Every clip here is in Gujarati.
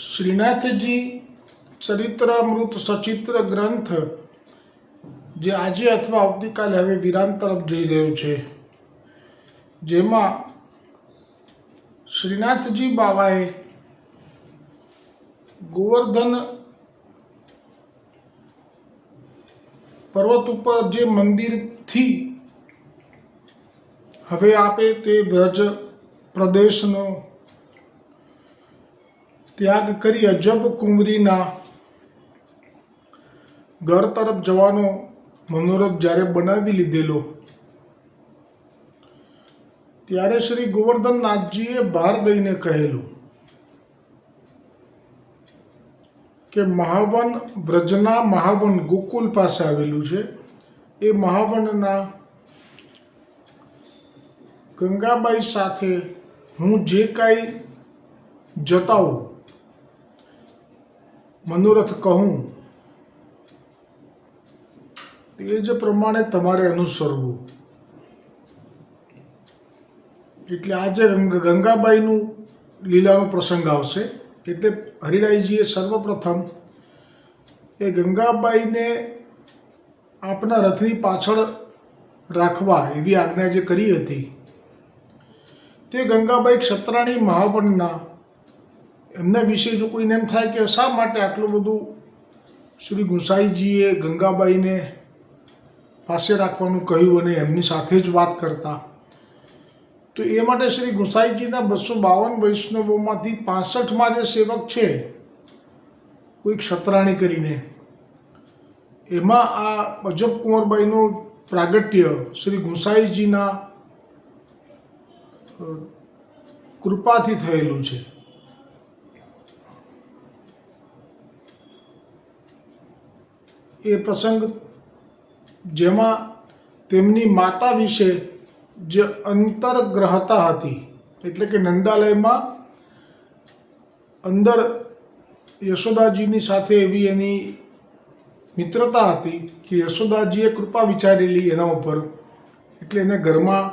શ્રીનાથજી ચરિત્રામૃત સચિત્ર ગ્રંથ જે આજે અથવા આવતીકાલે હવે વિરામ તરફ જઈ રહ્યો છે, જેમાં શ્રીનાથજી બાવાએ ગોવર્ધન પર્વત ઉપર જે મંદિરથી હવે આપે તે વ્રજ પ્રદેશનો ત્યાગ કરી અજબ કુંવરીના ઘર તરફ જવાનો મનોરથ જ્યારે બનાવી લીધેલો, ત્યારે શ્રી ગોવર્ધનનાથજીએ ભાર દઈને કહેલું કે મહાવન વ્રજના મહાવન ગોકુલ પાસે આવેલું છે. એ મહાવનના ગંગાબાઈ સાથે હું જે કાંઈ જતાવું મનોરથ કહું તે જ પ્રમાણે તમારે અનુસરવું. એટલે આજે ગંગાબાઈનું લીલાનો પ્રસંગ આવશે. એટલે હરિરાયજીએ સર્વપ્રથમ એ ગંગાબાઈને આપના રથની પાછળ રાખવા એવી આજ્ઞા જે કરી હતી, તે ગંગાબાઈ ક્ષત્રાણી મહાવનના એમના વિશે જો કોઈને એમ થાય કે શા માટે આટલું બધું શ્રી ગુસાઈજીએ ગંગાબાઈને પાસે રાખવાનું કહ્યું અને એમની સાથે જ વાત કરતા, તો એ માટે શ્રી ગુસાઈજીના 252 વૈષ્ણવોમાંથી 65માં જે સેવક છે કોઈ ક્ષત્રાણી કરીને, એમાં આ અજબ કુંવરબાઈનું પ્રાગટ્ય શ્રી ગુસાઈજીના કૃપાથી થયેલું છે. એ પ્રસંગ જેમાં તેમની માતા વિશે જે અંતરગ્રહતા હતી, એટલે કે નંદાલયમાં અંદર યશોદાજીની સાથે એવી એની મિત્રતા હતી કે યશોદાજીએ કૃપા વિચારેલી એના ઉપર, એટલે એને ઘરમાં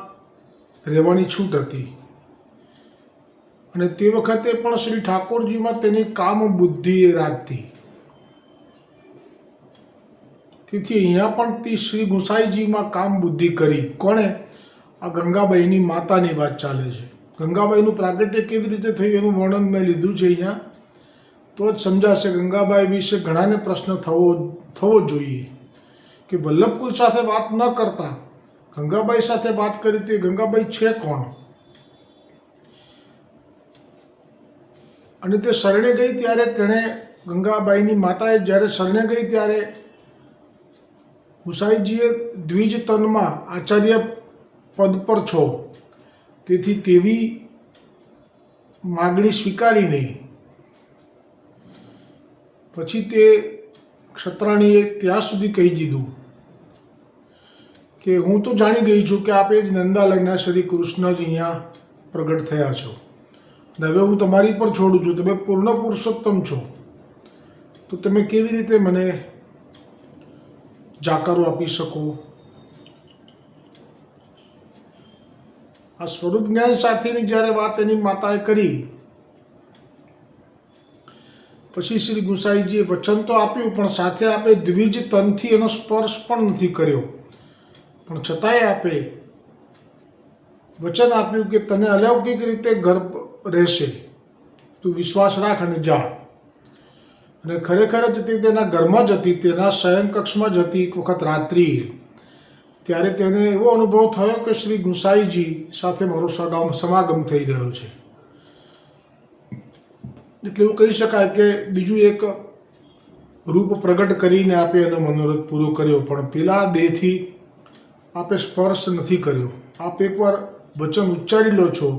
રહેવાની છૂટ હતી. અને તે વખતે પણ શ્રી ઠાકોરજીમાં તેની કામ બુદ્ધિ એ રાખતી. તેથી અહીંયા પણ તે શ્રી ગુસાઈજીમાં કામ બુદ્ધિ કરી. કોણે? આ ગંગાબાઈની માતાની વાત ચાલે છે. ગંગાબાઈનું પ્રાગટ્ય કેવી રીતે થયું એનું વર્ણન મેં લીધું છે અહીંયા, તો જ સમજાશે. ગંગાબાઈ વિશે ઘણાને પ્રશ્ન થવો જોઈએ કે વલ્લભકુલ સાથે વાત ન કરતા ગંગાબાઈ સાથે વાત કરી તો એ ગંગાબાઈ છે કોણ? અને તે શરણે ગઈ ત્યારે તેણે ગંગાબાઈની માતાએ જ્યારે શરણે ગઈ ત્યારે ગુસાઈજીએ દ્વિજ તનમાં આચાર્ય પદ પર છો, તેથી તેવી માગણી સ્વીકારી નહીં. પછી તે ક્ષત્રાણીએ ત્યાં સુધી કહી દીધું કે હું તો જાણી ગઈ છું કે આપે જ નંદાલયના શ્રી કૃષ્ણ જ અહીંયા પ્રગટ થયા છો, અને હવે હું તમારી પર છોડું છું. તમે પૂર્ણ પુરુષોત્તમ છો, તો તમે કેવી રીતે મને જાકારો આપી શકો? આ સ્વરૂપ જ્ઞાન સાથેની જ્યારે વાત એની માતાએ કરી, પછી શ્રી ગુસાઈજીએ વચન તો આપ્યું, પણ સાથે આપે દ્વિજ તનથી એનો સ્પર્શ પણ નથી કર્યો, પણ છતાંય આપે વચન આપ્યું કે તને અલૌકિક રીતે ગર્ભ રહેશે, તું વિશ્વાસ રાખ અને જા. અને ખરેખર જ તે તેના ઘરમાં જ હતી, તેના શયનકક્ષમાં જ હતી. એક વખત રાત્રિએ ત્યારે તેને એવો અનુભવ થયો કે શ્રી ગુસાઈજી સાથે મારો સમાગમ થઈ રહ્યો છે. એટલે એવું કહી શકાય કે બીજું એક રૂપ પ્રગટ કરીને આપે એનો મનોરથ પૂરો કર્યો, પણ પેલા દેહથી આપે સ્પર્શ નથી કર્યો. આપ એકવાર વચન ઉચ્ચારી લો છો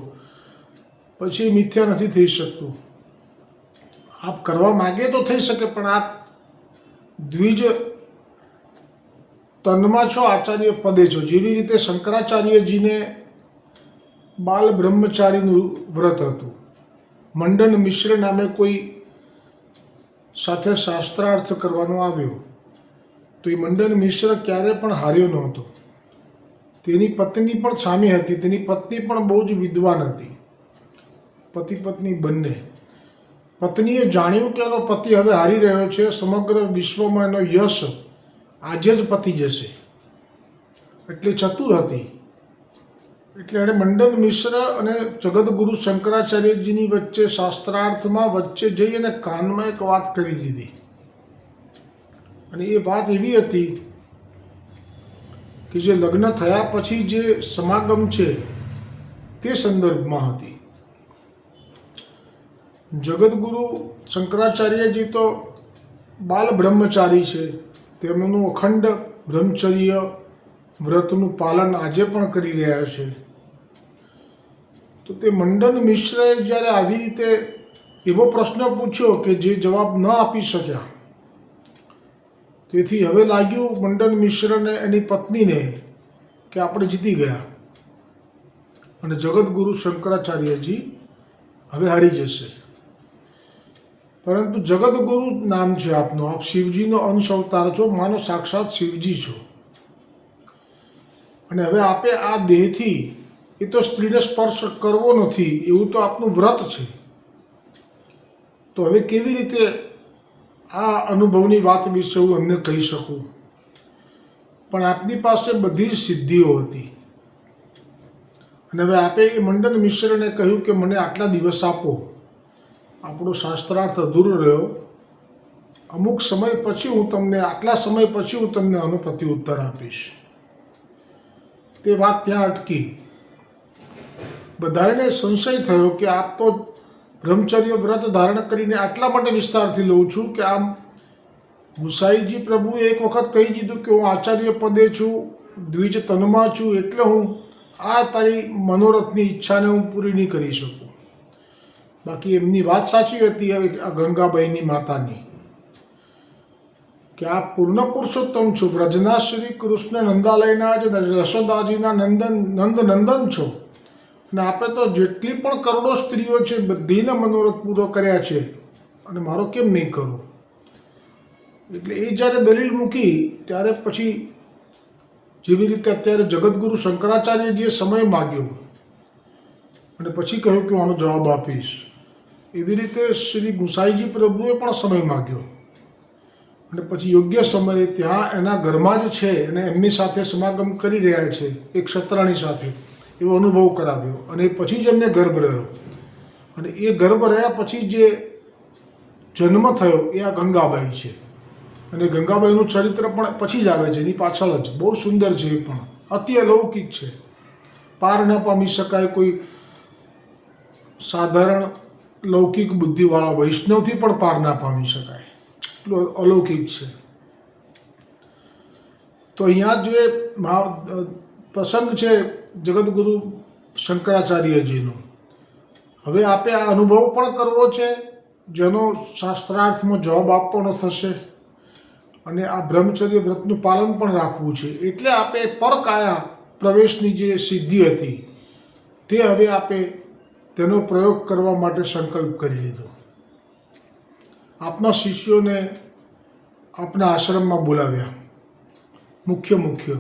પછી મિથ્યા નથી થઈ શકતું. આપ કરવા માગે તો થઈ શકે, પણ આપ દ્વિજ તનમાં છો, આચાર્ય પદે છો. જેવી રીતે શંકરાચાર્યજીને બાલ બ્રહ્મચારીનું વ્રત હતું, મંડન મિશ્ર નામે કોઈ સાથે શાસ્ત્રાર્થ કરવાનો આવ્યો, તો એ મંડન મિશ્ર ક્યારે પણ હાર્યો નહોતો. તેની પત્ની પણ સામી હતી. તેની પત્ની પણ બહુ જ વિદ્વાન હતી, પતિ પત્ની બંને. પત્નીએ જાણ્યું કે એનો પતિ હવે હારી રહ્યો છે, સમગ્ર વિશ્વમાં એનો યશ આજે જ પતી જશે, એટલી ચતુર હતી. એટલે એણે મંડન મિશ્ર અને જગદગુરુ શંકરાચાર્યજીની વચ્ચે શાસ્ત્રાર્થમાં વચ્ચે જઈ અને કાનમાં એક વાત કરી દીધી. અને એ વાત એવી હતી કે જે લગ્ન થયા પછી જે સમાગમ છે તે સંદર્ભમાં હતી. જગદગુરુ શંકરાચાર્યજી તો બાલ બ્રહ્મચારી છે. તેમનું અખંડ બ્રહ્મચર્ય વ્રતનું પાલન આજે પણ કરી રહ્યા છે. તો તે મંડન મિશ્રએ જ્યારે આવી રીતે એવો પ્રશ્ન પૂછ્યો કે જે જવાબ ન આપી શક્યા, તેથી હવે લાગ્યું મંડન મિશ્રને એની પત્નીને કે આપણે જીતી ગયા અને જગદગુરુ શંકરાચાર્યજી હવે હારી જશે. પરંતુ જગદગુરુ નામ છે આપનું, આપ શિવજીનો અંશ અવતાર છો, માનો સાક્ષાત શિવજી છો. અને હવે આપે આ દેહથી, એ તો સ્ત્રીને સ્પર્શ કરવો નથી એવું તો આપનું વ્રત છે, તો હવે કેવી રીતે આ અનુભવની વાત વિશે હું એમને કહી શકું? પણ આપની પાસે બધી જ સિદ્ધિઓ હતી. અને હવે આપે એ મંડન મિશ્રને કહ્યું કે મને આટલા દિવસ આપો, આપણો શાસ્ત્રાર્થ અધૂરો રહ્યો, અમુક સમય પછી હું તમને, આટલા સમય પછી હું તમને આનો પ્રત્યુત્તર આપીશ. તે વાત ત્યાં અટકી. બધાને સંશય થયો કે આપ તો બ્રહ્મચર્ય વ્રત ધારણ કરીને આટલા માટે વિસ્તારથી લઉં છું કે આમ ગુસાઈજી પ્રભુએ એક વખત કહી દીધું કે હું આચાર્ય પદે છું, દ્વિજ તનમાં છું, એટલે હું આ તારી મનોરથની ઈચ્છાને હું પૂરી નહીં કરી શકું. બાકી એમની વાત સાચી હતી આ ગંગાબાઈની માતાની કે આ પૂર્ણ પુરુષોત્તમ છો, વ્રજના શ્રી કૃષ્ણ નંદાલયના જ યશોદાજીના નંદન છો. અને આપણે તો જેટલી પણ કરોડો સ્ત્રીઓ છે બધીને મનોરથ પૂરો કર્યા છે, અને મારો કેમ નહીં કરો? એટલે એ જ્યારે દલીલ મૂકી ત્યારે પછી જેવી રીતે અત્યારે જગદગુરુ શંકરાચાર્યજીએ સમય માગ્યો અને પછી કહ્યું કે હું આનો જવાબ આપીશ, એવી રીતે શ્રી ગુસાઈજી પ્રભુએ પણ સમય માગ્યો. અને પછી યોગ્ય સમયે ત્યાં એના ઘરમાં જ છે અને એમની સાથે સમાગમ કરી રહ્યા છે એક ક્ષત્રાણી સાથે, એવો અનુભવ કરાવ્યો. અને પછી જ એમને ગર્ભ રહ્યો. અને એ ગર્ભ રહ્યા પછી જે જન્મ થયો એ આ ગંગાબાઈ છે. અને ગંગાબાઈનું ચરિત્ર પણ પછી જ આવે છે, એની પાછળ જ. બહુ સુંદર છે, એ પણ અતિ અલૌકિક છે. પાર ન પામી શકાય કોઈ સાધારણ લૌકિક બુદ્ધિવાળા વૈષ્ણવથી પણ પાર ના પામી શકાય, એટલું અલૌકિક છે. તો અહીંયા જે પ્રસંગ છે જગદગુરુ શંકરાચાર્યજીનો, હવે આપે આ અનુભવ પણ કરવો છે જેનો શાસ્ત્રાર્થમાં જવાબ આપવાનો થશે, અને આ બ્રહ્મચર્ય વ્રતનું પાલન પણ રાખવું છે. એટલે આપે પરકાયા પ્રવેશની જે સિદ્ધિ હતી તે હવે આપે તેનો પ્રયોગ કરવા માટે સંકલ્પ કરી લીધો. આપના શિષ્યોને આપના આશ્રમમાં બોલાવ્યા. મુખ્ય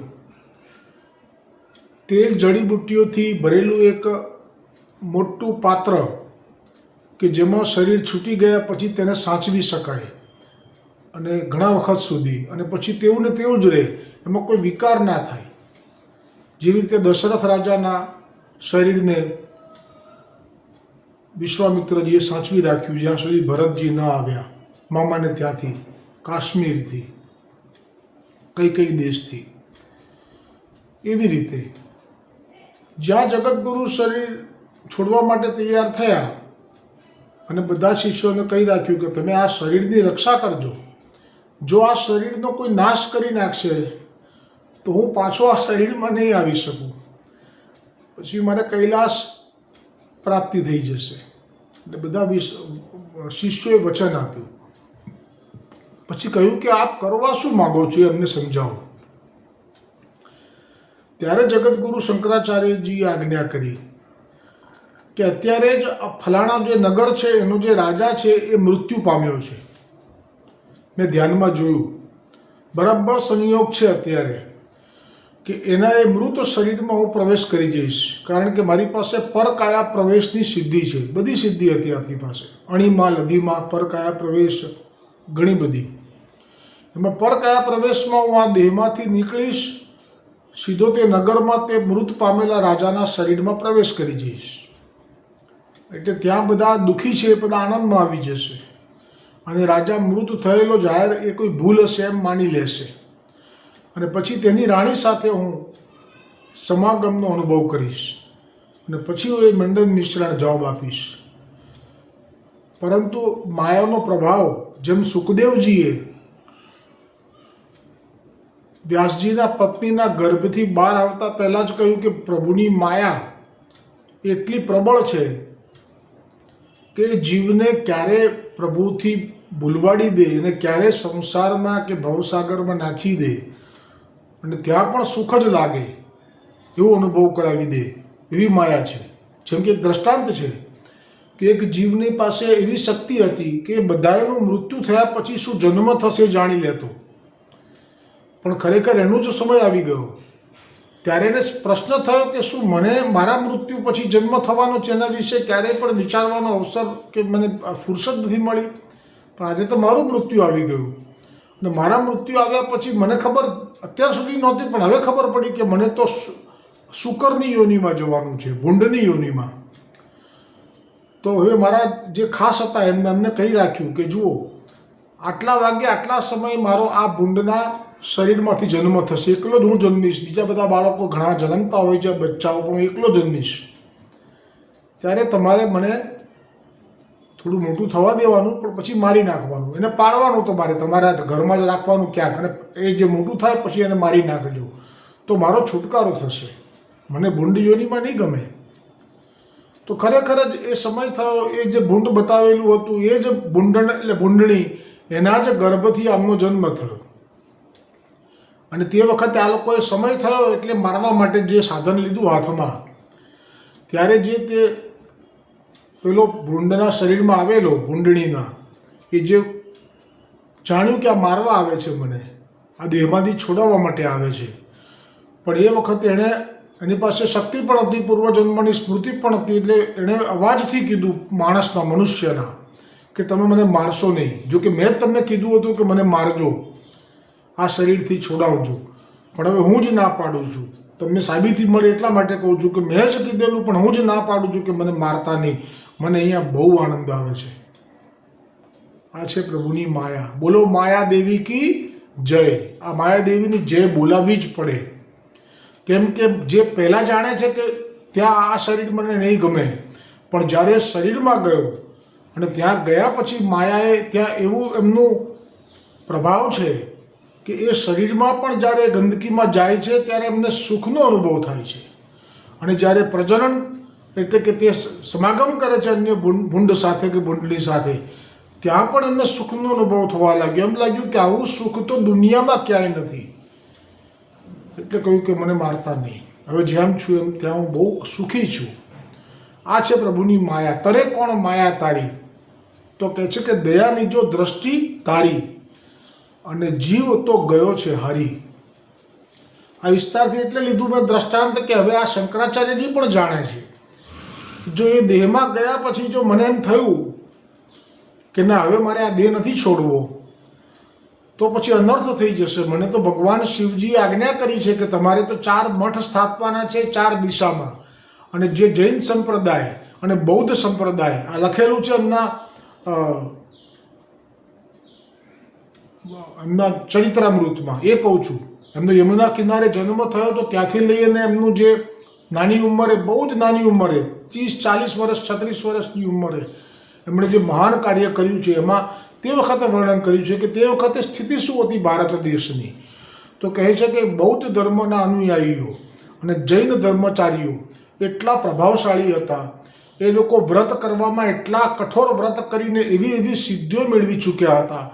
તેલ જડીબુટ્ટીઓથી ભરેલું એક મોટું પાત્ર કે જેમાં શરીર છૂટી ગયા પછી તેને સાચવી શકાય અને ઘણા વખત સુધી, અને પછી તેવું ને તેવું જ રહે, એમાં કોઈ વિકાર ના થાય. જેવી રીતે દશરથ રાજાના શરીરને વિશ્વામિત્રજીએ સાચવી રાખ્યું જ્યાં સુધી ભરતજી ન આવ્યા, મામાને ત્યાંથી, કાશ્મીરથી, કઈ દેશથી. એવી રીતે જ્યાં જગદગુરુ શરીર છોડવા માટે તૈયાર થયા અને બધા શિષ્યોને કહી રાખ્યું કે તમે આ શરીરની રક્ષા કરજો, જો આ શરીરનો કોઈ નાશ કરી નાખશે તો હું પાછો આ શરીરમાં નહીં આવી શકું, પછી મારે કૈલાસ પ્રાપ્તિ થઈ જશે. એટલે બધા શિષ્યોએ વચન આપ્યું. પછી કહ્યું કે આપ કરવા શું માગો છો એ અમને સમજાવો. ત્યારે જગદગુરુ શંકરાચાર્યજીએ આજ્ઞા કરી કે અત્યારે જ ફલાણા જે નગર છે એનો જે રાજા છે એ મૃત્યુ પામ્યો છે. મેં ધ્યાનમાં જોયું, બરાબર સંયોગ છે અત્યારે કે એના એ મૃત શરીરમાં હું પ્રવેશ કરી જઈશ, કારણ કે મારી પાસે પરકાયા પ્રવેશની સિદ્ધિ છે. બધી સિદ્ધિ હતી આપની પાસે, અણીમાં લધીમાં પરકાયા પ્રવેશ ઘણી બધી. એમાં પરકાયા પ્રવેશમાં હું આ દેહમાંથી નીકળીશ, સીધો તે નગરમાં તે મૃત પામેલા રાજાના શરીરમાં પ્રવેશ કરી જઈશ. એટલે ત્યાં બધા દુઃખી છે એ બધા આનંદમાં આવી જશે અને રાજા મૃત થયેલો જાહેર એ કોઈ ભૂલ હશે એમ માની લેશે અને પછી તેની રાણી સાથે હું સમાગમનો અનુભવ કરીશ અને પછી હું એ મંડન મિશ્રણ જવાબ આપીશ. પરંતુ માયાનો પ્રભાવ, જેમ સુખદેવજીએ વ્યાસજીના પત્નીના ગર્ભથી બહાર આવતા પહેલાં જ કહ્યું કે પ્રભુની માયા એટલી પ્રબળ છે કે જીવને ક્યારે પ્રભુથી ભૂલવાડી દે અને ક્યારે સંસારમાં કે ભવસાગરમાં નાખી દે અને ત્યાં પણ સુખ જ લાગે એવો અનુભવ કરાવી દે એવી માયા છે. જેમ કે એક દ્રષ્ટાંત છે કે એક જીવની પાસે એવી શક્તિ હતી કે બધાનું મૃત્યુ થયા પછી શું જન્મ થશે જાણી લેતો, પણ ખરેખર એનો જ સમય આવી ગયો. ત્યારે એને પ્રશ્ન થયો કે શું મને મારા મૃત્યુ પછી જન્મ થવાનો છે એના વિશે ક્યારેય પણ વિચારવાનો અવસર કે મને ફુરસદ નથી મળી. પણ આજે તો મારું મૃત્યુ આવી ગયું અને મારા મૃત્યુ આવ્યા પછી મને ખબર અત્યાર સુધી નહોતી, પણ હવે ખબર પડી કે મને તો શુકરની યોનિમાં જવાનું છે, ભૂંડની યોનિમાં. તો હવે મારા જે ખાસ હતા એમને કહી રાખ્યું કે જુઓ, આટલા વાગે આટલા સમય મારો આ ભૂંડના શરીરમાંથી જન્મ થશે, એકલો જ હું જન્મીશ. બીજા બધા બાળકો ઘણા જન્મતા હોય છે, બચ્ચાઓ, પણ હું એકલો જન્મીશ. ત્યારે તમારે મને થોડું મોટું થવા દેવાનું, પણ પછી મારી નાખવાનું, એને પાળવાનું તમારા ઘરમાં જ રાખવાનું ક્યાંક, અને એ જે મોટું થાય પછી એને મારી નાખજો, તો મારો છુટકારો થશે. મને ભૂંડ યોનિમાં નહીં ગમે. તો ખરેખર જ એ સમય થયો, એ જે ભૂંડ બતાવેલું હતું એ જ ભૂંડણ એટલે ભૂંડણી, એના જ ગર્ભથી આમનો જન્મ થયો. અને તે વખતે આ લોકોએ સમય થયો એટલે મારવા માટે જે સાધન લીધું હાથમાં, ત્યારે જે તે પેલો ભૂંડના શરીરમાં આવેલો, ભૂંડણીના, એ જે જાણ્યું કે આ મારવા આવે છે મને, આ દેહમાંથી છોડાવવા માટે આવે છે, પણ એ વખતે એણે એની પાસે શક્તિ પણ હતી, પૂર્વજન્મની સ્મૃતિ પણ હતી, એટલે એણે અવાજથી કીધું માણસના, મનુષ્યના, કે તમે મને મારશો નહીં. જો કે મેં જ તમને કીધું હતું કે મને મારજો, આ શરીરથી છોડાવજો, પણ હવે હું જ ના પાડું છું. તમને સાબિતી મળે એટલા માટે કહું છું કે મેં જ કીધેલું, પણ હું જ ના પાડું છું કે મને મારતા નહીં. મને અહીંયા બહુ આનંદ આવે છે. આ છે પ્રભુની માયા. બોલો માયા દેવી કી જય. આ માયા દેવીની જય બોલાવવી જ પડે. કેમ કે જે પહેલાં જાણે છે કે ત્યાં આ શરીર મને નહીં ગમે, પણ જ્યારે શરીરમાં ગયો અને ત્યાં ગયા પછી માયાએ ત્યાં એવું એમનું પ્રભાવ છે કે એ શરીરમાં પણ જ્યારે ગંદકીમાં જાય છે ત્યારે એમને સુખનો અનુભવ થાય છે. અને જ્યારે પ્રજનન એટલે કે તે સમાગમ કરે છે અન્ય ભૂંડ સાથે કે ભૂંડલી સાથે, ત્યાં પણ એમને સુખનો અનુભવ થવા લાગ્યો. એમ લાગ્યું કે આવું સુખ તો દુનિયામાં ક્યાંય નથી. એટલે કહ્યું કે મને મારતા નહીં, હવે જેમ છું એમ ત્યાં હું બહુ સુખી છું. આ છે પ્રભુની માયા. તરે કોણ માયા તારી? તો કહે છે કે દયાની જો દ્રષ્ટિ તારી અને જીવ તો ગયો છે હરી. આ વિસ્તારથી એટલે લીધું મેં દ્રષ્ટાંત કે હવે આ શંકરાચાર્યજી પણ જાણે છે. જો એ દેહમાં ગયા પછી જો મને એમ થયું કે ના હવે મારે આ દેહ નથી છોડવો, તો પછી અનર્થ થઈ જશે. મને તો ભગવાન શિવજી આજ્ઞા કરી છે કે તમારે તો 4 મઠ સ્થાપવાના છે 4 દિશામાં. અને જે જૈન સંપ્રદાય અને બૌદ્ધ સંપ્રદાય, આ લખેલું છે એમના ચરિત્રામૃતમાં, એ કહું છું. એમનો યમુના કિનારે જન્મ થયો તો ત્યાંથી લઈને એમનું જે નાની ઉંમરે, બહુ જ નાની ઉંમરે, 30-40 વર્ષ 36 વર્ષની ઉંમરે એમણે જે મહાન કાર્ય કર્યું છે, એમાં તે વખતે વર્ણન કર્યું છે કે તે વખતે સ્થિતિ શું હતી ભારત દેશની. તો કહે છે કે બૌદ્ધ ધર્મના અનુયાયીઓ અને જૈન ધર્મચારીઓ એટલા પ્રભાવશાળી હતા, એ લોકો વ્રત કરવામાં એટલા કઠોર વ્રત કરીને એવી સિદ્ધિઓ મેળવી ચૂક્યા હતા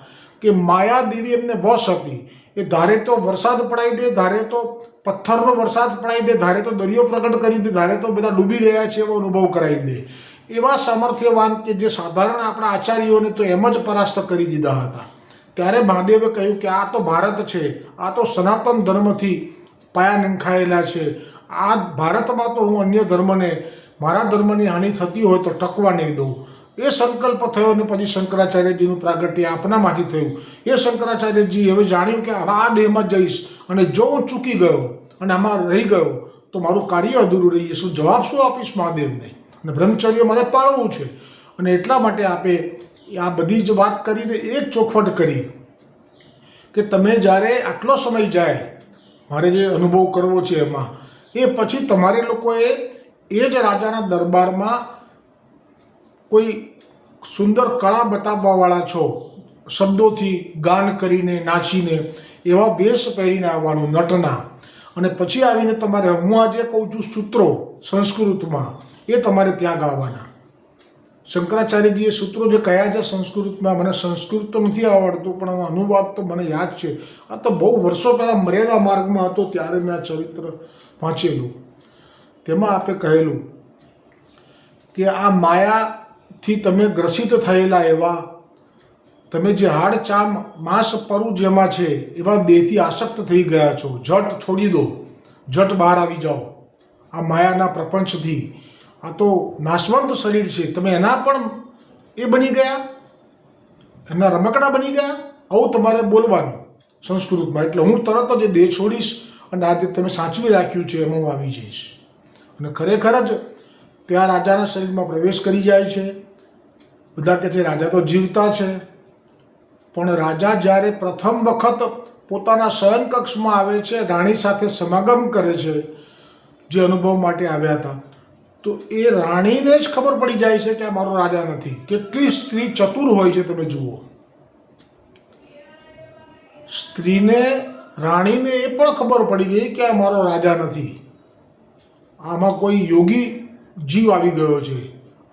કે માયા દેવી એમને વશ હતી. એ ધારે તો વરસાદ પડાવી દે, ધારે તો પથ્થરનો વરસાદ પડાવી દે, ધારે તો દરિયો પ્રગટ કરી દે, ધારે તો બધા ડૂબી રહ્યા છે એવો અનુભવ કરાવી દે. એવા સામર્થ્યવાન કે જે સાધારણ આપણા આચાર્યોને તો એમ જ પરાસ્ત કરી દીધા હતા. ત્યારે મહાદેવે કહ્યું કે આ તો ભારત છે, આ તો સનાતન ધર્મથી પાયા નંખાયેલા છે. આ ભારતમાં તો હું અન્ય ધર્મને, મારા ધર્મની હાનિ થતી હોય તો ટકવા નહીં દઉં. એ સંકલ્પ થયો અને પછી શંકરાચાર્યજીનું પ્રાગટ્ય આપનામાંથી થયું. એ શંકરાચાર્યજી હવે જાણ્યું કે આ દેહમાં જઈશ અને જો હું ચૂકી ગયો અને આમાં રહી ગયો તો મારું કાર્ય અધૂરું રહી જશે. જવાબ શું આપીશ મહાદેવને? અને બ્રહ્મચર્ય મારે પાળવું છે. અને એટલા માટે આપે આ બધી જ વાત કરીને એ જ ચોખવટ કરી કે તમે જ્યારે આટલો સમય જાય, મારે જે અનુભવ કરવો છે એમાં, એ પછી તમારે લોકોએ એ જ રાજાના દરબારમાં કોઈ સુંદર કળા બતાવવાવાળા છો, શબ્દોથી ગાન કરીને, નાચીને, એવા વેશ પહેરીને આવવાનું નટના. અને પછી આવીને તમારે હું આજે કહું છું સૂત્રો સંસ્કૃતમાં, એ તમારે ત્યાં ગાવાના. શંકરાચાર્યજીએ સૂત્રો જે કયા છે સંસ્કૃતમાં, મને સંસ્કૃત તો નથી આવડતું પણ અનુવાદ તો મને યાદ છે. આ તો બહુ વર્ષો પહેલાં મર્યાદા માર્ગમાં હતો ત્યારે મેં આ ચરિત્ર વાંચેલું. તેમાં આપે કહેલું કે આ માયાથી તમે ગ્રસિત થયેલા એવા, તમે જે હાડ ચામ માંસ પરુ જેમાં છે એવા દેહથી આસક્ત થઈ ગયા છો. જટ છોડી દો, જટ બહાર આવી જાઓ આ માયાના પ્રપંચથી. આ તો નાશવંત શરીર છે, તમે એના પણ એ બની ગયા, એના રમકડા બની ગયા. આવું તમારે બોલવાનું સંસ્કૃતમાં. એટલે હું તરત જ દેહ છોડીશ અને આજે તમે સાચવી રાખ્યું છે એમાં હું આવી જઈશ. અને ખરેખર જ ત્યાં રાજાના શરીરમાં પ્રવેશ કરી જાય છે. બધા કહે છે રાજા તો જીવતા છે, પણ રાજા જ્યારે પ્રથમ વખત પોતાના શયનકક્ષમાં આવે છે, રાણી સાથે સમાગમ કરે છે, જે અનુભવ માટે આવ્યા હતા, તો એ રાણીને જ ખબર પડી જાય છે કે આ મારો રાજા નથી. કેટલી સ્ત્રી ચતુર હોય છે તમે જુઓ. સ્ત્રીને, રાણીને એ પણ ખબર પડી ગઈ કે આ મારો રાજા નથી, આમાં કોઈ યોગી જીવ આવી ગયો છે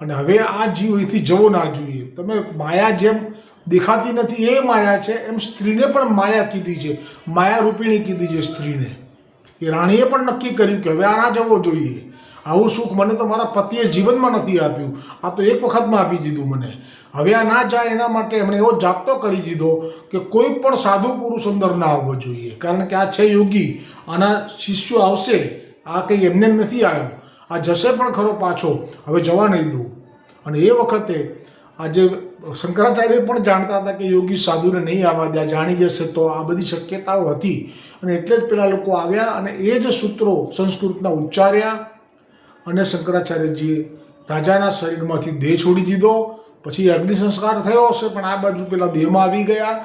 અને હવે આ જીવ અહીંથી જવો ના જોઈએ. તમે માયા જેમ દેખાતી નથી એ માયા છે, એમ સ્ત્રીને પણ માયા કીધી છે, માયા રૂપિણી કીધી છે સ્ત્રીને. એ રાણીએ પણ નક્કી કર્યું કે હવે આ ના જવો જોઈએ. આવું સુખ મને તો મારા પતિએ જીવનમાં નથી આપ્યું, આ તો એક વખતમાં આપી દીધું મને. હવે આ ના જાય એના માટે એમણે એવો જાપ્તો કરી દીધો કે કોઈ પણ સાધુ પુરુષ અંદર ના આવવો જોઈએ, કારણ કે આ છે યોગી, આના શિષ્યો આવશે, આ કંઈ એમને નથી આવ્યો, આ જશે પણ ખરો પાછો, હવે જવા નહીં દઉં. અને એ વખતે આજે શંકરાચાર્ય પણ જાણતા હતા કે યોગી સાધુને નહીં આવવા દે, જાણી જશે તો આ બધી શક્યતાઓ હતી. અને એટલે જ પેલા લોકો આવ્યા અને એ જ સૂત્રો સંસ્કૃતના ઉચ્ચાર્યા અને શંકરાચાર્યજીએ રાજાના શરીરમાંથી દેહ છોડી દીધો. પછી અગ્નિ સંસ્કાર થયો હશે પણ આ બાજુ પેલા દેહમાં આવી ગયા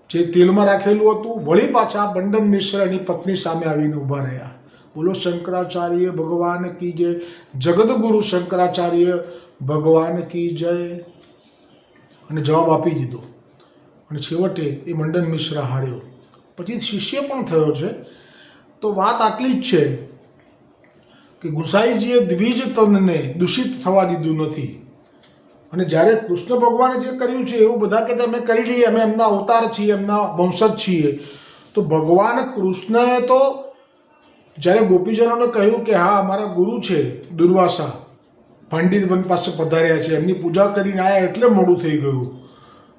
જે તેલમાં રાખેલું હતું. વળી પાછા બંડન મિશ્ર એની પત્ની સામે આવીને ઊભા રહ્યા. બોલો શંકરાચાર્ય ભગવાન કી જય, જગદગુરુ શંકરાચાર્ય ભગવાન કી જય. અને જવાબ આપી દીધો અને છેવટે એ મંડન મિશ્ર હાર્યો. પછી શિષ્ય પણ થયો છે. તો વાત આટલી જ છે કે ગુસાઈજીએ દ્વિજ તનને દૂષિત થવા દીધું નથી. અને જ્યારે કૃષ્ણ ભગવાને જે કર્યું છે એવું બધા કે અમે કરી લઈએ, અમે એમના અવતાર છીએ, એમના વંશજ છીએ. તો ભગવાન કૃષ્ણએ તો જ્યારે ગોપીજનોને કહ્યું કે હા અમારા ગુરુ છે દુર્વાસા, પાંડિર વન પાસે પધાર્યા છે, એમની પૂજા કરીને આવ્યા એટલે મોડું થઈ ગયું.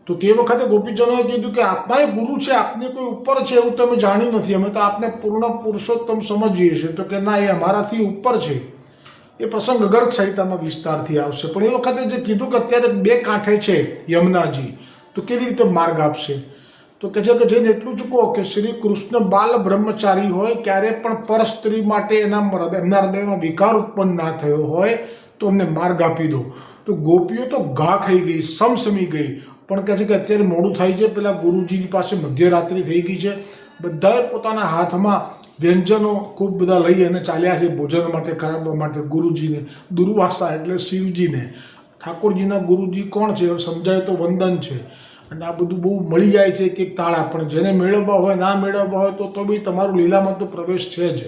તો તે વખતે ગોપીજનોએ કીધું કે આપના એ ગુરુ છે, આપને કોઈ ઉપર છે એવું તમે જાણ્યું નથી, અમે તો આપને પૂર્ણ પુરુષોત્તમ સમજીએ છીએ. તો કે ના, એ અમારાથી ઉપર છે. એ પ્રસંગ ગર્ગ સંહિતામાં વિસ્તારથી આવશે. પણ એ વખતે જે કીધું કે અત્યારે બે કાંઠે છે યમુનાજી, તો કેવી રીતે માર્ગ આપશે? તો કે છે કે જઈને એટલું જ કહો કે શ્રી કૃષ્ણ બાલ બ્રહ્મચારી હોય, ક્યારે પણ પર સ્ત્રી માટે એમના હૃદયમાં વિકાર ઉત્પન્ન ના થયો હોય તો અમને માર્ગ આપી દો. તો ગોપીઓ તો ઘા ખાઈ ગઈ, સમસમી ગઈ. પણ કહે છે કે અત્યારે મોડું થાય છે, પેલા ગુરુજી પાસે મધ્યરાત્રિ થઈ ગઈ છે, બધાએ પોતાના હાથમાં વ્યંજનો ખૂબ બધા લઈ અને ચાલ્યા છે ભોજન માટે કરાવવા માટે ગુરુજીને. દુર્વાસા એટલે શિવજીને. ઠાકોરજીના ગુરુજી કોણ છે સમજાય તો વંદન છે. અને આ બધું બહુ મળી જાય છે એક એક તાળા, પણ જેને મેળવવા હોય ના મેળવવા હોય તો બી તમારું લીલામાં તો પ્રવેશ છે જ.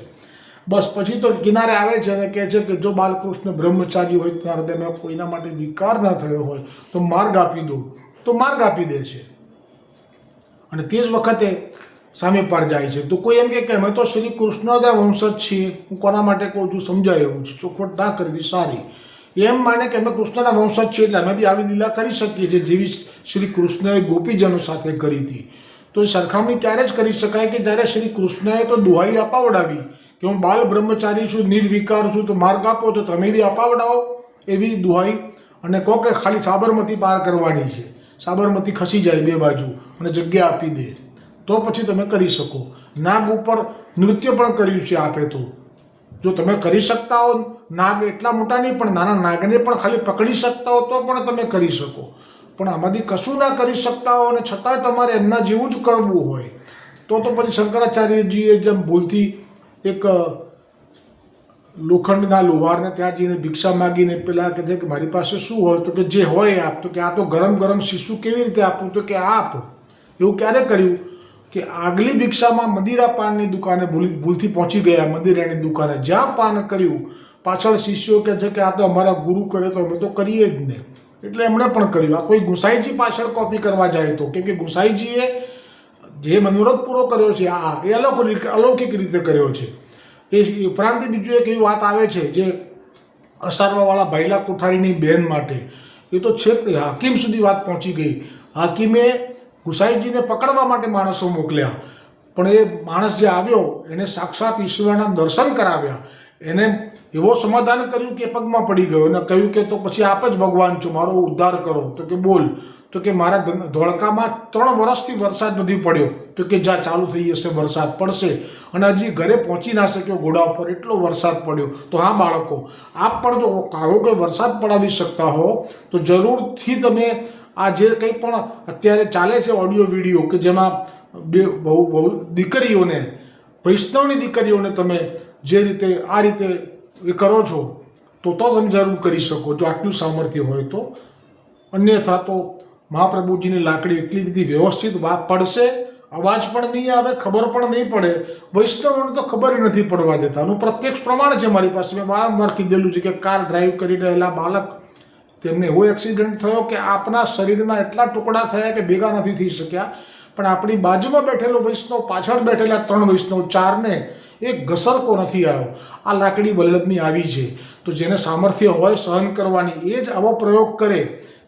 બસ પછી તો કિનારે આવે છે અને કહે છે કે જો બાલકૃષ્ણ બ્રહ્મચારી હોય ત્યાં હૃદયમાં કોઈના માટે વિકાર ના થયો હોય તો માર્ગ આપી દો. તો માર્ગ આપી દે છે. અને તે જ વખતે સામે પાર જાય છે. તો કોઈ એમ કે અમે તો શ્રી કૃષ્ણના વંશજ છીએ, હું કોના માટે કહું છું સમજાય એવું છે, ચોખવટ ના કરવી સારી. એમ માને કે અમે કૃષ્ણના વંશજ છીએ એટલે અમે બી આવી લીલા કરી શકીએ છીએ જેવી શ્રી કૃષ્ણએ ગોપીજનો સાથે કરી હતી. તો સરખામણી ક્યારે જ કરી શકાય કે જ્યારે શ્રી કૃષ્ણએ તો દુહાઈ અપાવડાવી કે હું બાલ બ્રહ્મચારી છું, નિર્વિકાર છું, તો માર્ગ આપો, તો તમે બી અપાવડાવો એવી દુહાઈ, અને કહો કે ખાલી સાબરમતી પાર કરવાની છે, સાબરમતી ખસી જાય બે બાજુ અને જગ્યા આપી દે, તો પછી તમે કરી શકો. નાગ ઉપર નૃત્ય પણ કર્યું છે આપે, તો જો તમે કરી શકતા હો, નાગ એટલા મોટા નહીં પણ નાના નાગને પણ ખાલી પકડી શકતા હો તો પણ તમે કરી શકો. પણ આમાંથી કશું ના કરી શકતા હો અને છતાંય તમારે એમના જેવું જ કરવું હોય તો પછી શંકરાચાર્યજીએ જેમ ભૂલથી એક લોખંડના લોહારને ત્યાં જઈને ભિક્ષા માગીને પેલા કહે છે કે મારી પાસે શું હોય, તો કે જે હોય આપ, તો કે આ તો ગરમ ગરમ શીશુ કેવી રીતે આપવું, તો કે આપ. એવું ક્યારે કર્યું કે આગલી ભિક્ષામાં મદિરા પાનની દુકાને ભૂલથી પહોંચી ગયા, મદિરાની દુકાને, જ્યાં પાન કર્યું પાછળ શિષ્યો કહે છે કે આ તો અમારા ગુરુ કરે તો અમે તો કરીએ જ ને, એટલે એમણે પણ કર્યું. આ કોઈ ગુસાઈજી પાછળ કોપી કરવા જાય તો, કેમ કે ગુસાઈજીએ જે મનોરથ પૂરો કર્યો છે આ એ અલૌકિક રીતે કર્યો છે. એ ઉપરાંત બીજું એક એવી વાત આવે છે જે અસારવાવાળા ભાઈલા કોઠારીની બહેન માટે, એ તો છેક હાકીમ સુધી વાત પહોંચી ગઈ. હાકીમે ગુસાઈજીને પકડવા માટે માણસો મોકલ્યા, પણ એ માણસ જે આવ્યો એને સાક્ષાત ઈશ્વરના દર્શન કરાવ્યા, એને એવો સમાધાન કર્યું કે પગમાં પડી ગયો અને કહ્યું કે તો પછી આપ જ ભગવાન છો, મારો ઉદ્ધાર કરો. તો કે બોલ, તો કે મારા ધોળકામાં 3 વર્ષથી વરસાદ નથી પડ્યો, તો કે જા ચાલુ થઈ જશે, વરસાદ પડશે, અને હજી ઘરે પહોંચી ના શક્યો ઘોડા ઉપર, એટલો વરસાદ પડ્યો. તો હા બાળકો, આપ પણ જો આવો કોઈ વરસાદ પડાવી શકતા હો તો જરૂરથી તમે આ જે કંઈ પણ અત્યારે ચાલે છે ઓડિયો વિડીયો કે જેમાં બહુ દીકરીઓને, વૈષ્ણવની દીકરીઓને તમે જે રીતે આ રીતે એ કરો છો તો તમે જરૂર કરી શકો, જો આટલું સામર્થ્ય હોય તો. અન્યથા તો મહાપ્રભુજીની લાકડી એટલી બધી વ્યવસ્થિત પડશે, અવાજ પણ નહીં આવે, ખબર પણ નહીં પડે. વૈષ્ણવોને તો ખબર નથી પડવા દેતા. આનું પ્રત્યક્ષ પ્રમાણ છે મારી પાસે. મેં વારંવાર કીધેલું છે કે કાર ડ્રાઈવ કરી રહેલા બાળક, તેમને એવો એક્સિડન્ટ થયો કે આપણા શરીરના એટલા ટુકડા થયા કે ભેગા નથી થઈ શક્યા, પણ આપણી બાજુમાં બેઠેલો વૈષ્ણવ, પાછળ બેઠેલા 3 વૈષ્ણવ, 4ને એક ઘસરકો નથી આવ્યો. આ લાકડી વલ્લભની આવી છે. તો જેને સામર્થ્ય હોય સહન કરવાની, એ જ આવો પ્રયોગ કરે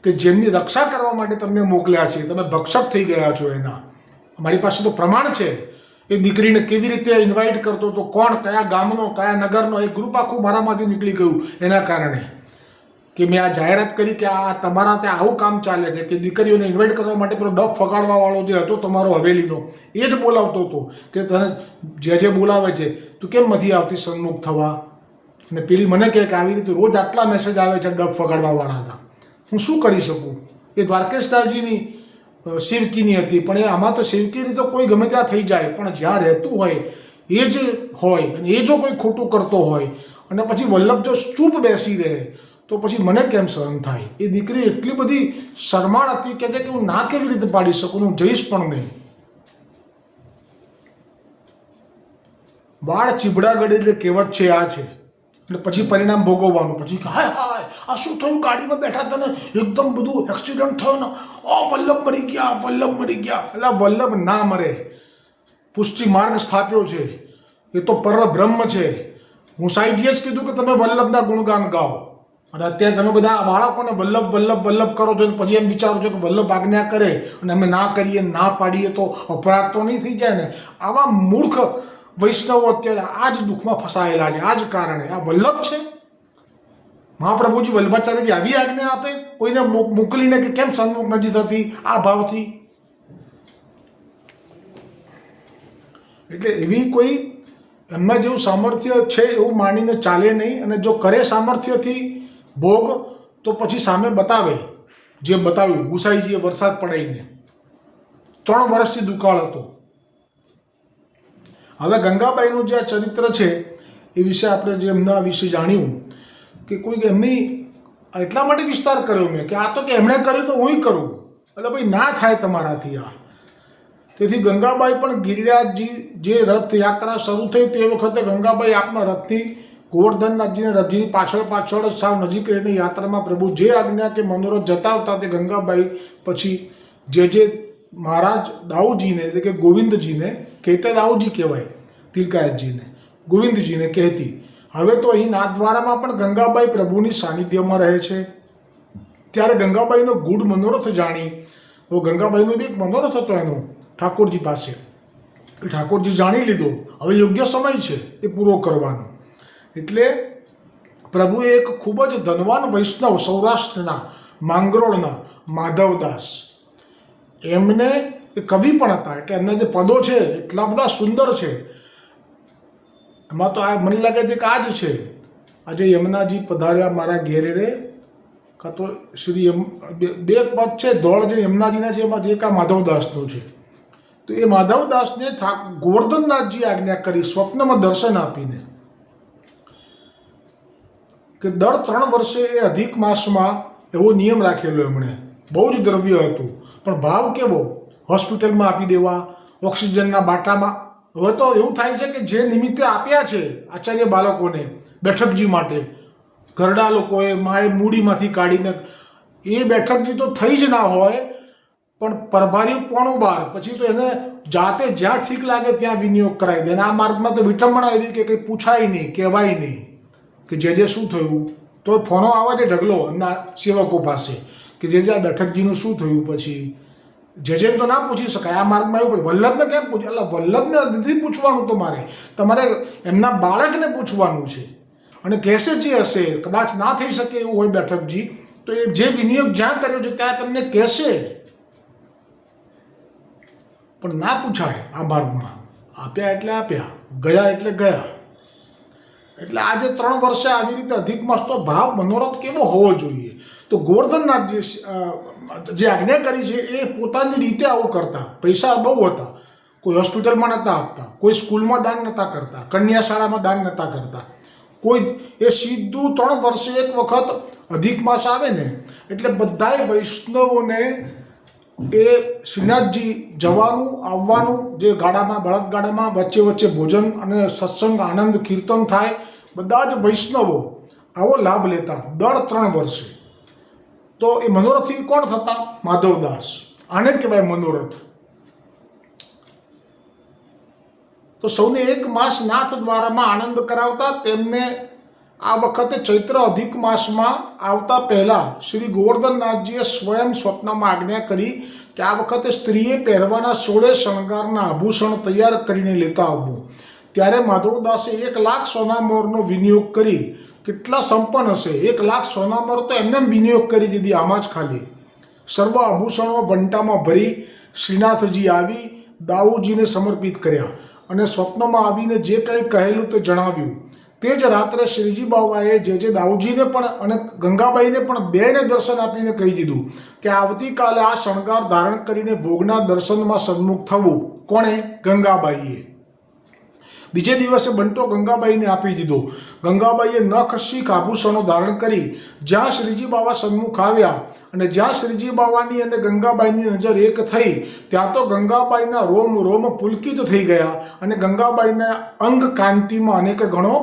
કે જેમની રક્ષા કરવા માટે તમને મોકલ્યા છે, તમે ભક્ષક થઈ ગયા છો એના. મારી પાસે તો પ્રમાણ છે. એ દીકરીને કેવી રીતે ઇન્વાઇટ કરતો હતો, કોણ, કયા ગામનો, કયા નગરનો, એ ગ્રુપ આખું મારામાંથી નીકળી ગયું એના કારણે કે મેં આ જાહેરાત કરી કે આ તમારા ત્યાં આવું કામ ચાલે છે કે દીકરીઓને ઇન્વાઇટ કરવા માટે પેલો ડબ ફગાડવાવાળો જે હતો તમારો હવેલીનો, એ જ બોલાવતો હતો કે તને જે બોલાવે છે તું કેમ નથી આવતી સન્મુખ થવા. અને પેલી મને કહે કે આવી રીતે રોજ આટલા મેસેજ આવે છે ડબ ફગાડવાવાળા હતા. હું શું કરી શકું? એ દ્વારકેશદાસજીની સેવકીની હતી, પણ એ આમાં તો સેવકીની તો કોઈ ગમે ત્યાં થઈ જાય, પણ જ્યાં રહેતું હોય એ જ હોય, અને એ જો કોઈ ખોટું કરતો હોય અને પછી વલ્લભ જો ચૂપ બેસી રહે તો પછી મને કેમ સહન થાય? એ દીકરી એટલી બધી શરમાળ હતી કે હું ના કેવી રીતે પાડી શકું, હું જઈશ પણ નહીં. વાળ ચીબડા ગળે એટલે કહેવત છે આ છે, એટલે પછી પરિણામ ભોગવવાનું. પછી હાય હાય આ શું થયું, ગાડીમાં બેઠા તને એકદમ બધું એક્સિડન્ટ થયો ને, વલ્લભ મરી ગયા, વલ્લભ મરી ગયા. એટલે વલ્લભ ના મરે, પુષ્ટિ માર્ગ સ્થાપ્યો છે, એ તો પરબ્રહ્મ છે. મુસાઈજીએ જ કીધું કે તમે વલ્લભના ગુણગાન ગાઓ, અને અત્યારે તમે બધા બાળકોને વલ્લભ વલ્લભ વલ્લભ કરો છો, પછી એમ વિચારો છો કે વલ્લભ આજ્ઞા કરે અને અમે ના કરીએ, ના પાડીએ તો અપરાધ તો નહીં થઈ જાય ને. આવા મૂર્ખ વૈષ્ણવો અત્યારે આ જ દુઃખમાં ફસાયેલા છે. આ જ કારણે આ વલ્લભ છે. મહાપ્રભુજી વલ્લભાચાર્યજી આવી આજ્ઞા આપે કોઈને મોકલીને કે કેમ સન્મુખ નથી થતી આ ભાવથી? એટલે એવી કોઈ એમના જેવું સામર્થ્ય છે એવું માનીને ચાલે નહીં. અને જો કરે સામર્થ્યથી ભોગ તો પછી સામે બતાવે, જે બતાવ્યું ગુસાઈજીએ વરસાદ પડાવીને. 3 વર્ષથી દુકાળ હતો. હવે ગંગાબાઈનું જે આ ચરિત્ર છે એ વિશે આપણે જે એમના વિશે જાણ્યું કે કોઈ એમની એટલા માટે વિસ્તાર કર્યો મેં કે આ તો કે એમણે કર્યું તો હું કરું, એટલે ભાઈ ના થાય તમારાથી આ. તેથી ગંગાબાઈ પણ ગિરિરાજજી જે રથયાત્રા શરૂ થઈ તે વખતે ગંગાબાઈ આપના રથની ગોવર્ધનનાથજીને રથની પાછળ પાછળ સાવ નજીક રહીને યાત્રામાં પ્રભુ જે આજ્ઞા કે મનોરથ જતાવતા તે ગંગાબાઈ પછી જે મહારાજ દાઉજીને એટલે કે ગોવિંદજીને કહેતા, દાઉજી કહેવાય તિલકાયતજીને, ગોવિંદજીને કહેતી. હવે તો અહીં નાથદ્વારામાં પણ ગંગાબાઈ પ્રભુની સાનિધ્યમાં રહે છે. ત્યારે ગંગાબાઈનો ગૂઢ મનોરથ જાણી, તો ગંગાબાઈનો બી એક મનોરથ હતો એનો ઠાકોરજી પાસે. ઠાકોરજી જાણી લીધો, હવે યોગ્ય સમય છે એ પૂરો કરવાનો. એટલે પ્રભુએ એક ખૂબ જ ધનવાન વૈષ્ણવ સૌરાષ્ટ્રના માંગરોળના માધવદાસ, એમને એ કવિ પણ હતા, એટલે એમના જે પદો છે એટલા બધા સુંદર છે. એમાં તો આ મને લાગે છે કે આ જ છે, આજે યમુનાજી પધાર્યા મારા ઘેરે રે, કાં તો શ્રી બે પદ છે ધોળ જે યમુનાજીના છે, એમાંથી એક આ માધવદાસનું છે. તો એ માધવદાસને ગોવર્ધનનાથજી આજ્ઞા કરી સ્વપ્નમાં દર્શન આપીને કે દર 3 વર્ષે એ અધિક માસમાં એવો નિયમ રાખેલો એમણે. બહુ જ દ્રવ્ય હતું, પણ ભાવ કેવો, હોસ્પિટલમાં આપી દેવા, ઓક્સિજનના બાટામાં. હવે તો એવું થાય છે કે જે નિમિત્તે આપ્યા છે આચાર્ય બાળકોને બેઠકજી માટે, ઘરડા લોકોએ માળે મૂડીમાંથી કાઢીને, એ બેઠકજી તો થઈ જ ના હોય, પણ પરભારી પોણું બાર, પછી તો એને જાતે જ્યાં ઠીક લાગે ત્યાં વિનિયોગ કરાવી દે. આ માર્ગમાં તો વિઠમણા એવી કે કંઈ પૂછાય નહીં, કહેવાય નહીં કે જે શું થયું. તો ફોનો આવે છે ઢગલો એમના સેવકો પાસે કે જે આ બેઠકજીનું શું થયું. પછી જે તો ના પૂછી શકાય. આ માર્ગમાં એવું પડે, વલ્લભને કેમ પૂછે? એટલે વલ્લભને નથી પૂછવાનું, તમારે એમના બાળકને પૂછવાનું છે. અને કહેશે જે હશે, કદાચ ના થઈ શકે એવું હોય બેઠકજી, તો એ જે વિનિયોગ જ્યાં કર્યો છે ત્યાં તમને કહેશે, પણ ના પૂછાય. આ માર્ગમાં આપ્યા એટલે આપ્યા, ગયા એટલે ગયા. એટલે આજે 3 વર્ષે આવી રીતે અધિક માસ તો ભાવ મનોરથ કેવો હોવો જોઈએ. તો ગોવર્ધનનાથ જે આજ્ઞા કરી છે એ પોતાની રીતે આવું કરતા. પૈસા બહુ હતા, કોઈ હોસ્પિટલમાં નહોતા આપતા, કોઈ સ્કૂલમાં દાન નહોતા કરતા, કન્યા શાળામાં દાન નહોતા કરતા, કોઈ એ સીધું 3 વર્ષે એક વખત અધિક માસ આવે ને એટલે બધાય વૈષ્ણવોને એ શ્રીનાથજી જવાનું આવવાનું, જે ગાડામાં બળદગાડામાં વચ્ચે વચ્ચે ભોજન અને સત્સંગ આનંદ કીર્તન થાય, બધા જ વૈષ્ણવો આવો લાભ લેતા દર 3 વર્ષે. તો એ મનોરથી કોણ થતા? માધવદાસ. આને જ કહેવાય મનોરથ. તો સૌને 1 માસ નાથ દ્વારામાં આનંદ કરાવતા. તેમને આ વખતે ચૈત્ર અધિક માસમાં આવતા પહેલા શ્રી ગોવર્ધનનાથજીએ સ્વયં સ્વપ્નમાં આજ્ઞા કરી કે આ વખતે સ્ત્રીએ પહેરવાના 16 શણગારના આભૂષણ તૈયાર કરીને લેતા આવવું. ત્યારે માધવદાસે 1 લાખ સોનામોરનો વિનિયોગ કરી. કેટલા સંપન્ન હશે! 1 લાખ સોનામોર તો એમને વિનિયોગ કરી દીધી આમાં જ ખાલી. સર્વ આભૂષણો બંટામાં ભરી શ્રીનાથજી આવી દાઉજીને સમર્પિત કર્યા અને સ્વપ્નમાં આવીને જે કંઈ કહેલું તે જણાવ્યું. તે જ રાત્રે શ્રીજી બાવાએ જે દાઉજીને પણ અને ગંગાબાઈને પણ બેને દર્શન આપીને કહી દીધું કે આવતીકાલે આ શણગાર ધારણ કરીને ભોગના દર્શનમાં સન્મુખ થવું. કોણે? ગંગાબાઈએ. બીજે દિવસે બંટો ગંગાબાઈને આપી દીધો. ગંગાબાઈએ નખ શીખ આભૂષણો ધારણ કરી જ્યાં શ્રીજી બાવા સન્મુખ આવ્યા અને જ્યાં શ્રીજી બાવાની અને ગંગાબાઈની નજર એક થઈ, ત્યાં તો ગંગાબાઈના રોમ રોમ પુલકિત થઈ ગયા અને ગંગાબાઈના અંગ કાંતિમાં અનેક ગણો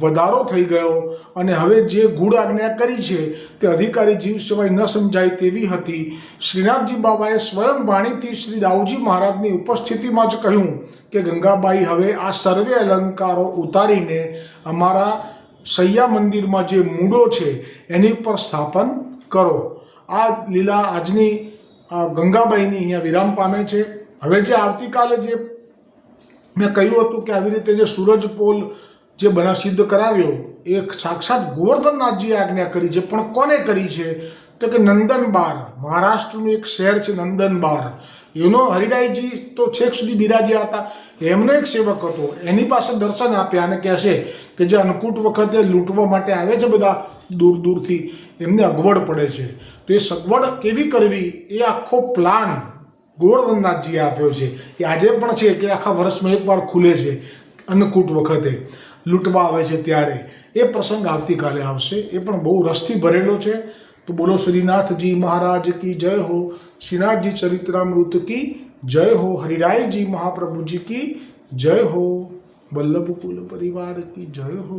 વધારો થઈ ગયો. અને હવે જે ગૂઢ આજ્ઞા કરી છે તે અધિકારી જીવ સિવાય ન સમજાય તેવી હતી. શ્રીનાથજી બાબાએ સ્વયં વાણીથી શ્રી દાઉજી મહારાજની ઉપસ્થિતિમાં જ કહ્યું કે ગંગાબાઈ, હવે આ સર્વે અલંકારો ઉતારીને અમારા સૈયા મંદિરમાં જે મૂડો છે એની પર સ્થાપન કરો. આ લીલા આજની ગંગાબાઈની અહીંયા વિરામ પામે છે. હવે જે આવતીકાલે જે મેં કહ્યું હતું કે આવી રીતે જે સૂરજ પોલ જે સિદ્ધ કરાવ્યો એ સાક્ષાત ગોવર્ધનનાથજીએ આજ્ઞા કરી છે. પણ કોને કરી છે? તો કે નંદનબાર, મહારાષ્ટ્રનું એક શહેર છે નંદનબાર. એનો હરિરાયજી તો છેક સુધી બિરાજ્યા હતા. એમનો એક સેવક હતો, એની પાસે દર્શન આપ્યા અને કહેશે કે જે અન્નકૂટ વખતે લૂંટવા માટે આવે છે બધા દૂર દૂરથી, એમને અગવડ પડે છે. તો એ સગવડ કેવી કરવી એ આખો પ્લાન ગોવર્ધનનાથજીએ આપ્યો છે. એ આજે પણ છે કે આખા વર્ષમાં એકવાર ખુલે છે અન્નકૂટ વખતે, લૂંટવા આવે છે ત્યારે. એ પ્રસંગ આવતીકાલે આવશે. એ પણ બહુ રસથી ભરેલો છે. તો બોલો શ્રીનાથજી મહારાજ કી જય હો, શ્રીનાથજી ચરિત્રામૃત કી જય હો, હરિરાયજી મહાપ્રભુજી કી જય હો, વલ્લભ કુલ પરિવાર કી જય હો.